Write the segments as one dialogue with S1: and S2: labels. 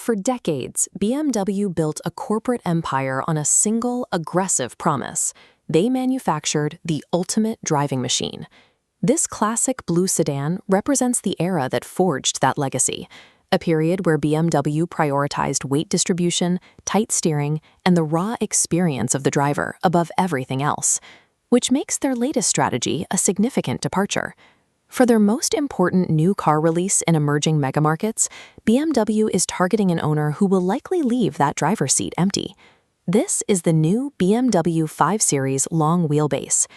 S1: For decades, BMW built a corporate empire on a single, aggressive promise. They manufactured the ultimate driving machine. This classic blue sedan represents the era that forged that legacy, a period where BMW prioritized weight distribution, tight steering, and the raw experience of the driver above everything else, which makes their latest strategy a significant departure. For their most important new car release in emerging megamarkets, BMW is targeting an owner who will likely leave that driver's seat empty. This is the new BMW 5 Series Long Wheelbase.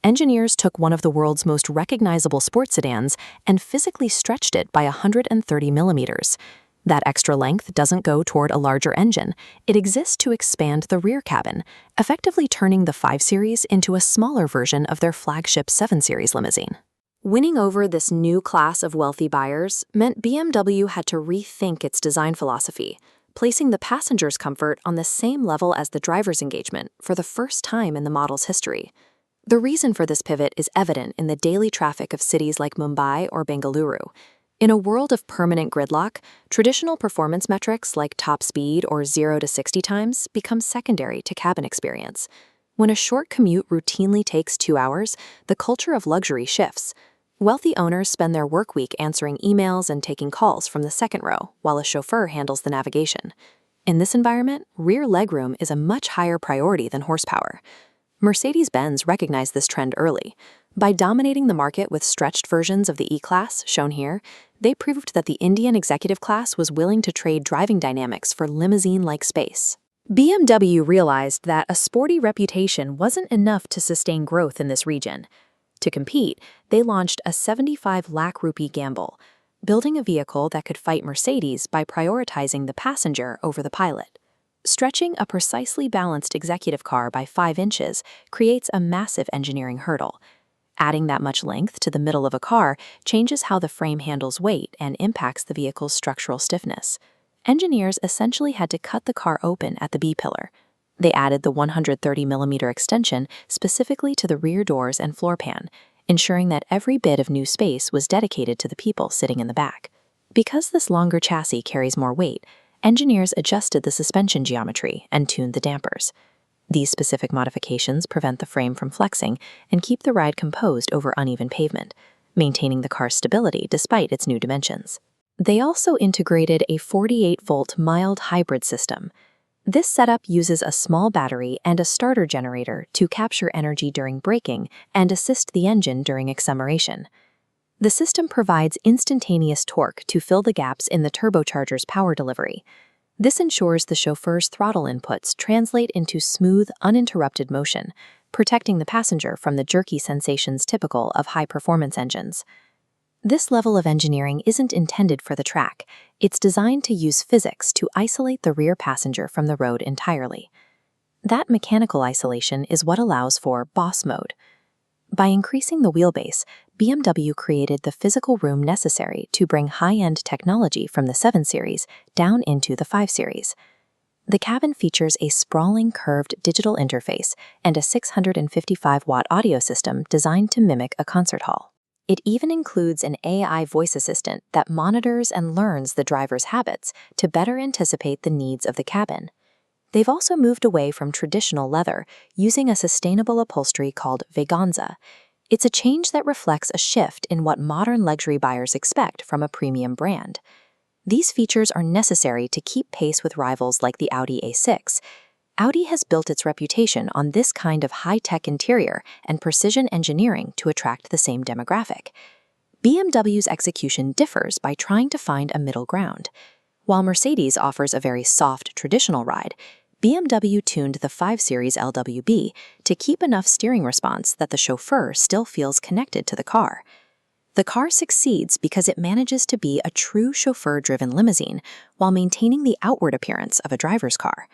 S1: Engineers took one of the world's most recognizable sports sedans and physically stretched it by 130 millimeters. That extra length doesn't go toward a larger engine. It exists to expand the rear cabin, effectively turning the 5 Series into a smaller version of their flagship 7 Series limousine. Winning over this new class of wealthy buyers meant BMW had to rethink its design philosophy, placing the passenger's comfort on the same level as the driver's engagement for the first time in the model's history. The reason for this pivot is evident in the daily traffic of cities like Mumbai or Bengaluru. In a world of permanent gridlock, traditional performance metrics like top speed or 0 to 60 times become secondary to cabin experience. When a short commute routinely takes 2 hours, the culture of luxury shifts. Wealthy owners spend their work week answering emails and taking calls from the second row, while a chauffeur handles the navigation. In this environment, rear legroom is a much higher priority than horsepower. Mercedes-Benz recognized this trend early. By dominating the market with stretched versions of the E-Class, shown here, they proved that the Indian executive class was willing to trade driving dynamics for limousine-like space. BMW realized that a sporty reputation wasn't enough to sustain growth in this region. To compete, they launched a 75 lakh rupee gamble, building a vehicle that could fight Mercedes by prioritizing the passenger over the pilot. Stretching a precisely balanced executive car by 5 inches creates a massive engineering hurdle. Adding that much length to the middle of a car changes how the frame handles weight and impacts the vehicle's structural stiffness. Engineers essentially had to cut the car open at the B-pillar. They added the 130mm extension specifically to the rear doors and floor pan, ensuring that every bit of new space was dedicated to the people sitting in the back. Because this longer chassis carries more weight, engineers adjusted the suspension geometry and tuned the dampers. These specific modifications prevent the frame from flexing and keep the ride composed over uneven pavement, maintaining the car's stability despite its new dimensions. They also integrated a 48-volt mild hybrid system. This setup uses a small battery and a starter generator to capture energy during braking and assist the engine during acceleration. The system provides instantaneous torque to fill the gaps in the turbocharger's power delivery. This ensures the chauffeur's throttle inputs translate into smooth, uninterrupted motion, protecting the passenger from the jerky sensations typical of high-performance engines. This level of engineering isn't intended for the track. It's designed to use physics to isolate the rear passenger from the road entirely. That mechanical isolation is what allows for boss mode. By increasing the wheelbase, BMW created the physical room necessary to bring high-end technology from the 7 Series down into the 5 Series. The cabin features a sprawling curved digital interface and a 655-watt audio system designed to mimic a concert hall. It even includes an AI voice assistant that monitors and learns the driver's habits to better anticipate the needs of the cabin. They've also moved away from traditional leather, using a sustainable upholstery called Veganza. It's a change that reflects a shift in what modern luxury buyers expect from a premium brand. These features are necessary to keep pace with rivals like the Audi A6. Audi has built its reputation on this kind of high-tech interior and precision engineering to attract the same demographic. BMW's execution differs by trying to find a middle ground. While Mercedes offers a very soft, traditional ride, BMW tuned the 5 Series LWB to keep enough steering response that the chauffeur still feels connected to the car. The car succeeds because it manages to be a true chauffeur-driven limousine while maintaining the outward appearance of a driver's car.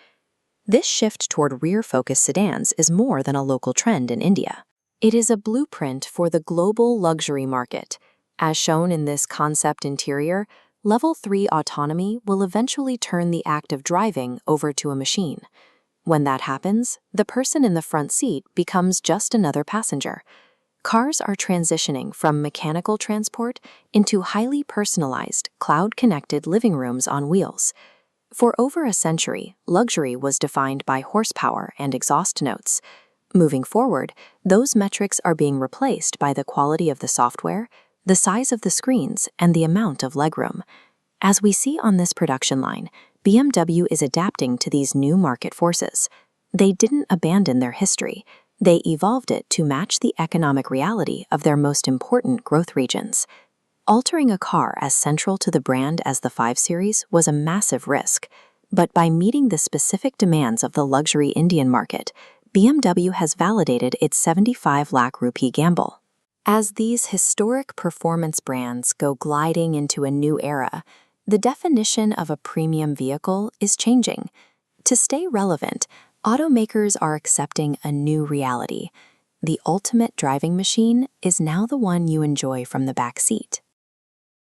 S1: This shift toward rear-focused sedans is more than a local trend in India. It is a blueprint for the global luxury market. As shown in this concept interior, Level 3 autonomy will eventually turn the act of driving over to a machine. When that happens, the person in the front seat becomes just another passenger. Cars are transitioning from mechanical transport into highly personalized, cloud-connected living rooms on wheels. For over a century, luxury was defined by horsepower and exhaust notes. Moving forward, those metrics are being replaced by the quality of the software, the size of the screens, and the amount of legroom. As we see on this production line, BMW is adapting to these new market forces. They didn't abandon their history. They evolved it to match the economic reality of their most important growth regions. Altering a car as central to the brand as the 5 Series was a massive risk, but by meeting the specific demands of the luxury Indian market, BMW has validated its 75 lakh rupee gamble. As these historic performance brands go gliding into a new era, the definition of a premium vehicle is changing. To stay relevant, automakers are accepting a new reality. The ultimate driving machine is now the one you enjoy from the back seat.